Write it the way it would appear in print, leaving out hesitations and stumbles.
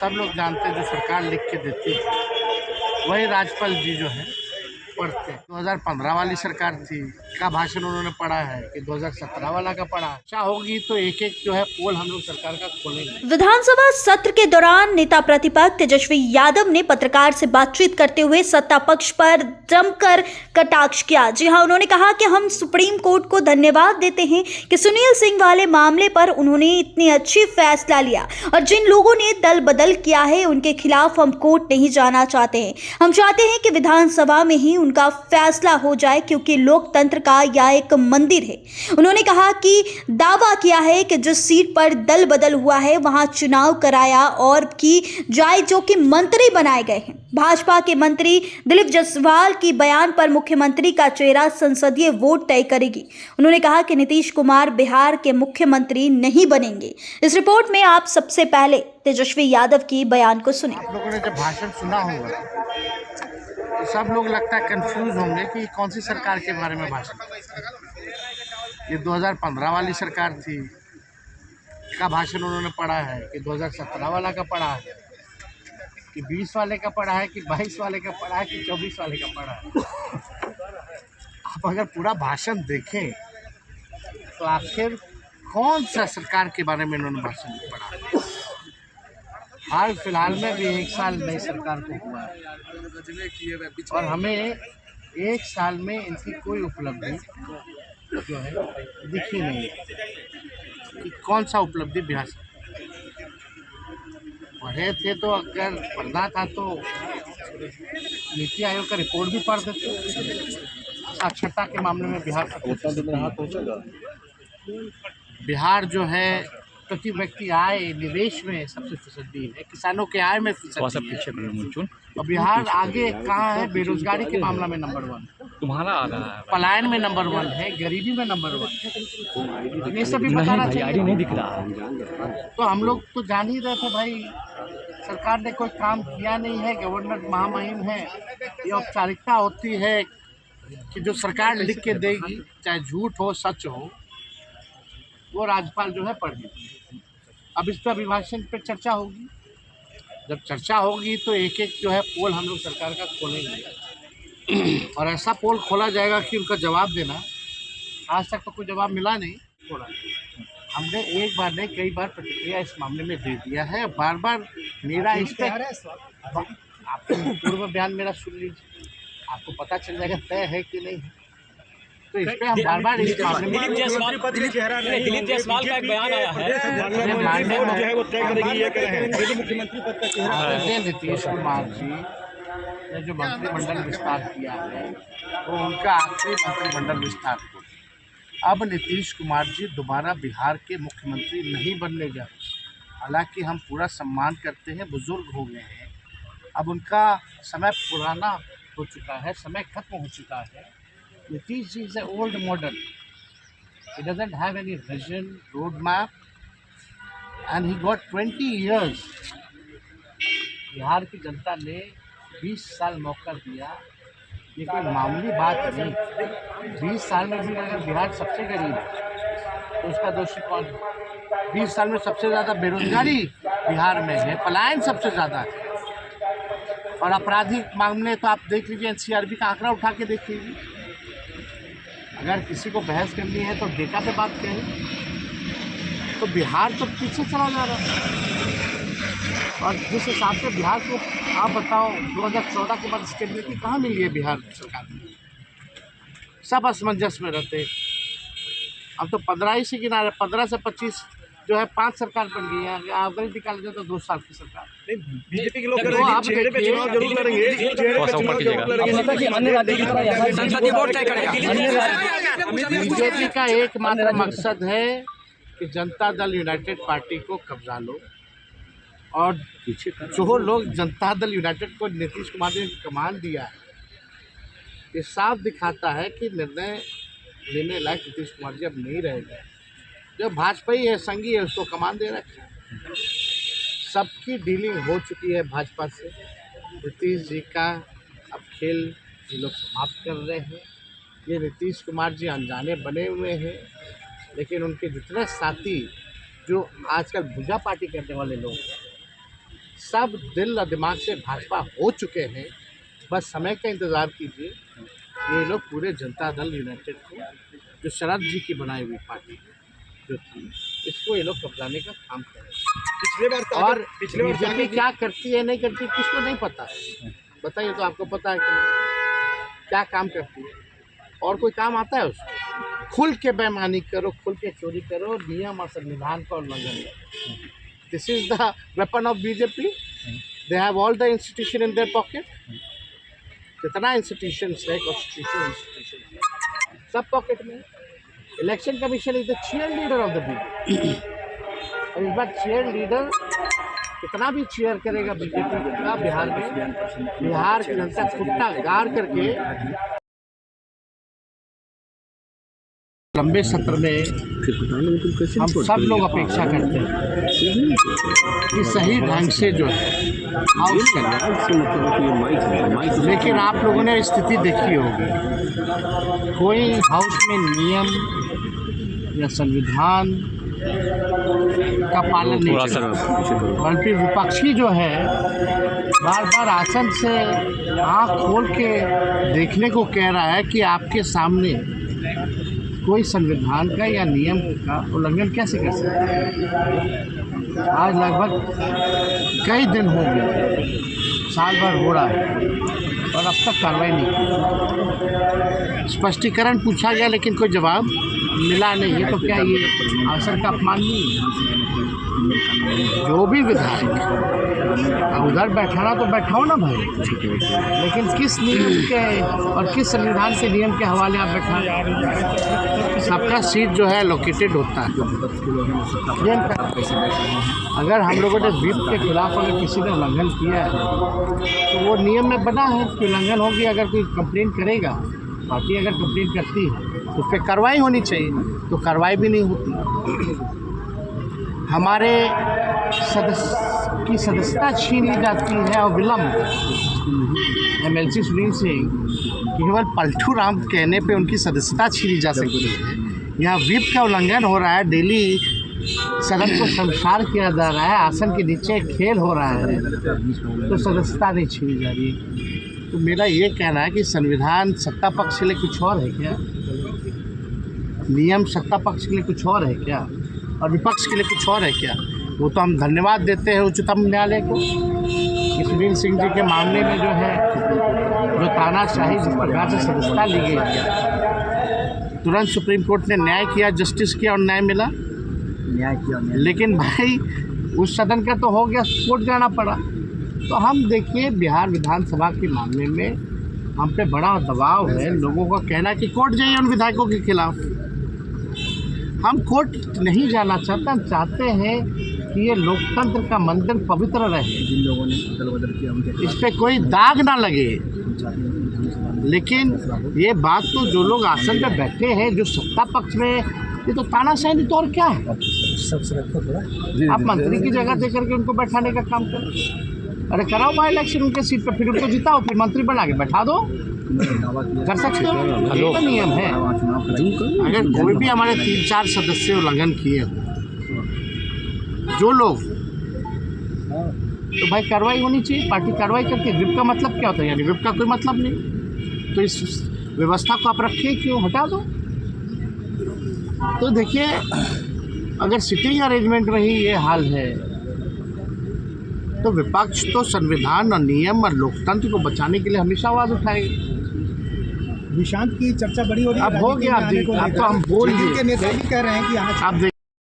सब लोग जानते हैं जो सरकार लिख के देती है वही राजपाल जी जो है पढ़ते हैं। 2015 वाली सरकार थी का भाषण उन्होंने पढ़ा है कि 2017 वाला का पढ़ा है। अच्छा होगी तो एक एक जो है पोल हम लोग सरकार का खोलेंगे। विधानसभा सत्र के दौरान नेता प्रतिपक्ष तेजस्वी यादव ने पत्रकार से बातचीत करते हुए सत्ता पक्ष पर जमकर कटाक्ष किया। जी हां, उन्होंने कहा कि हम सुप्रीम कोर्ट को धन्यवाद देते हैं कि सुनील सिंह वाले मामले पर उन्होंने इतनी अच्छी फैसला लिया और जिन लोगों ने दल बदल किया है उनके खिलाफ हम कोर्ट नहीं जाना चाहते हैं। हम चाहते हैं कि विधानसभा में ही उनका फैसला हो जाए क्योंकि लोकतंत्र का यह एक मंदिर है। उन्होंने कहा कि दावा किया है कि जिस सीट पर दल बदल हुआ है वहां चुनाव कराया और की जाए जो कि मंत्री बनाए गए हैं। भाजपा के मंत्री दिलीप जायसवाल की बयान पर मुख्यमंत्री का चेहरा संसदीय वोट तय करेगी। उन्होंने कहा कि नीतीश कुमार बिहार के मुख्यमंत्री नहीं बनेंगे। इस रिपोर्ट में आप सबसे पहले तेजस्वी यादव की बयान को सुने। आप लोगों ने जब भाषण सुना होगा तो सब लोग लगता है कंफ्यूज होंगे कि कौन सी सरकार के बारे में भाषण। ये 2015 वाली सरकार थी का भाषण उन्होंने पढ़ा है कि 2017 वाला का पढ़ा है कि 20 वाले का पढ़ा है कि 22 वाले का पढ़ा है कि 24 वाले का पढ़ा है। आप अगर पूरा भाषण देखें तो आखिर कौन सा सरकार के बारे में इन्होंने भाषण पढ़ा। हाल फिलहाल में भी 1 साल नई सरकार को हुआ है और हमें 1 साल में इनकी कोई उपलब्धि जो है दिखी नहीं कि कौन सा उपलब्धि बिहार से पढ़े थे। तो अगर पढ़ना था तो नीति आयोग का रिपोर्ट भी पढ़ देते। साक्षरता के मामले में बिहार जो है प्रति व्यक्ति आय निवेश में सबसे फिसड्डी है, किसानों के आय में फिसड्डी है और बिहार आगे कहाँ है? बेरोजगारी के मामला में नंबर 1 तुम्हारा आ रहा है, पलायन में नंबर 1 है, गरीबी में नंबर 1 ये सभी बताना चाहिए। नहीं दिख रहा। तो हम लोग तो जान ही रहे थे भाई सरकार ने कोई काम किया नहीं है, गवर्नर महामहिम है। ये औपचारिकता होती है कि जो सरकार लिख के देगी चाहे झूठ हो सच हो वो राज्यपाल जो है पढ़ देती है। अब इस पर अभिभाषण पे चर्चा होगी। जब चर्चा होगी तो एक एक जो है पोल हम लोग सरकार का खोलेंगे और ऐसा पोल खोला जाएगा कि उनका जवाब देना। आज तक तो कोई जवाब मिला नहीं। खोला हमने एक बार नहीं कई बार प्रतिक्रिया इस मामले में दे दिया है। बार बार मेरा इस पर आपको पूर्व बयान मेरा सुन लीजिए, आपको पता चल जाएगा तय है कि नहीं है। तो इस पर हम बार बार इस मामले में दिलीप जायसवाल का एक बयान आया है नीतीश कुमार जी ने जो मंत्रिमंडल विस्तार किया है वो उनका आखिरी मंत्रिमंडल विस्तार हो। अब नीतीश कुमार जी दोबारा बिहार के मुख्यमंत्री नहीं बनने जा रहे। हालांकि हम पूरा सम्मान करते हैं, बुजुर्ग हो गए हैं, अब उनका समय पुराना हो चुका है, समय खत्म हो चुका है। Nitish ji is an old model. He doesn't have any vision, roadmap, and he got 20 years. Bihar की जनता ने 20 साल मौका दिया, ये कोई मामूली बात नहीं। 20 साल में भी अगर बिहार सबसे गरीब है तो उसका दोषी कौन है? 20 साल में सबसे ज़्यादा बेरोजगारी बिहार में है, पलायन सबसे ज़्यादा है और आपराधिक मामले तो आप देख लीजिए, NCRB का आंकड़ा उठा के देख लीजिए। अगर किसी को बहस करनी है तो डेटा पे बात करें। तो बिहार तो पीछे चला जा रहा है और जिस हिसाब से बिहार को आप बताओ 2014 के बाद स्टेबिलिटी कहाँ मिली है बिहार सरकार में? सब असमंजस में रहते। अब तो 15 ही से गिना रहे, 15 से 25 जो है 5 सरकार बन गई है। आप अगर निकाल जाए तो 2 साल की सरकार। बीजेपी के लोग कह रहे हैं कि चेहरे पे चुनाव जरूर लड़ेंगे, बीजेपी का एकमात्र मकसद है कि जनता दल यूनाइटेड पार्टी को कब्जा लो और जो लोग जनता दल यूनाइटेड को नीतीश कुमार ने कमान दिया है, ये साफ दिखाता है कि निर्णय लेने लायक नीतीश कुमार जी अब नहीं रहेंगे। जो भाजपा ही है, संघी है, उसको कमान दे रखा है। सबकी डीलिंग हो चुकी है भाजपा से। नीतीश जी का अब खेल ये लोग समाप्त कर रहे हैं। ये नीतीश कुमार जी अनजाने बने हुए हैं, लेकिन उनके जितने साथी जो आजकल भुजा पार्टी करने वाले लोग हैं सब दिल और दिमाग से भाजपा हो चुके हैं, बस समय का इंतज़ार कीजिए। ये लोग पूरे जनता दल यूनाइटेड को, जो शरद जी की बनाई हुई पार्टी जो थी, इसको ये लोग कब्जाने का काम कर रहे हैं। और बीजेपी क्या करती है नहीं करती किसको नहीं पता है, बताइए तो आपको पता है कि नहीं? क्या काम करती है और कोई काम आता है उसको? खुल के बेईमानी करो, खुल के चोरी करो, नियम और संविधान का उल्लंघन करो। This is the weapon of BJP. They have all the institution in their pocket. कितना इंस्टीट्यूशंस है, कॉन्स्टिट्यूशन इंस्टीट्यूशन है, सब पॉकेट में। Election commission is the cheerleader of the BJP. और इस बार चीयर लीडर कितना भी चीयर करेगा बीजेपी का बिहार में, बिहार की जनता कुत्ता गाड़ करके लंबे सत्र में हम सब लोग अपेक्षा करते हैं कि सही ढंग से जो है हाउस चले। लेकिन आप लोगों ने स्थिति देखी होगी, कोई हाउस में नियम या संविधान का पालन नहीं कर रहा, बल्कि विपक्षी जो है बार बार आसन से आँख खोल के देखने को कह रहा है कि आपके सामने कोई संविधान का या नियम का उल्लंघन कैसे कर सकते हैं। आज लगभग कई दिन हो गए, साल भर हो रहा है और अब तक कार्रवाई नहीं की। स्पष्टीकरण पूछा गया लेकिन कोई जवाब मिला नहीं है, तो क्या ये आसन का अपमान नहीं है? जो भी विधायक अब उधर बैठाना तो बैठाओ ना भाई, लेकिन किस नियम के और किस संविधान के नियम के हवाले आप बैठा? सबका सीट जो है लोकेटेड होता है। अगर हम लोगों ने व्हिप के खिलाफ अगर किसी ने उल्लंघन किया है तो वो नियम में बना है कि उल्लंघन होगी। अगर कोई कंप्लेंट करेगा, पार्टी अगर कंप्लेंट करती है तो उस पर कार्रवाई होनी चाहिए, तो कार्रवाई भी नहीं होती। हमारे सदस्य की सदस्यता छीन ली जाती है और विलम्ब। MLC सुनील सिंह केवल पलटू राम कहने पे उनकी सदस्यता छीनी जा सकती है। यहाँ व्हिप का उल्लंघन हो रहा है, डेली सदन को शमशान किया जा रहा है, आसन के नीचे खेल हो रहा है, तो सदस्यता नहीं छीनी जा रही। तो मेरा ये कहना है कि संविधान सत्ता पक्ष के लिए कुछ और है क्या, नियम सत्ता पक्ष के लिए कुछ और है क्या, और विपक्ष के लिए कुछ और है क्या? वो तो हम धन्यवाद देते हैं उच्चतम न्यायालय को कि सुनील सिंह जी के मामले में जो है जो तानाशाही जिस प्रकार से सदस्यता ली गई, तुरंत सुप्रीम कोर्ट ने न्याय किया, जस्टिस किया और न्याय मिला। लेकिन भाई उस सदन का तो हो गया, कोर्ट जाना पड़ा। तो हम देखिए बिहार विधानसभा के मामले में हम पे बड़ा दबाव है, लोगों का कहना कि कोर्ट जाइए उन विधायकों के खिलाफ। हम कोर्ट नहीं जाना चाहते, हम चाहते हैं कि ये लोकतंत्र का मंदिर पवित्र रहे, जिन लोगों ने दल बदल किया इस पर कोई दाग ना लगे। लेकिन ये बात तो जो लोग आसन पे बैठे हैं, जो सत्ता पक्ष में, ये तो तानाशाही नहीं तो और क्या है? आप मंत्री की जगह दे करके उनको बैठाने का काम करो। अरे कराओ बाई इलेक्शन उनके सीट पर, फिर उनको जिताओ, फिर मंत्री बना के बैठा दो, कर सकते हो, ये तो नियम है। अगर कोई भी हमारे 3-4 सदस्य उल्लंघन किए हो जो लोग, तो भाई कार्रवाई होनी चाहिए, पार्टी कार्रवाई करती है। व्हिप का मतलब क्या होता है? यानी व्हिप का कोई मतलब नहीं, तो इस व्यवस्था को आप रखिए, क्यों हटा दो? तो देखिए अगर सिटिंग अरेंजमेंट में ही ये हाल है तो विपक्ष तो संविधान और नियम और लोकतंत्र को बचाने के लिए हमेशा आवाज़ उठाएगी। विशांत की चर्चा बड़ी हो रही है, अब हो गया, अब तो हम बोल के नेता भी कह रहे हैं कि आप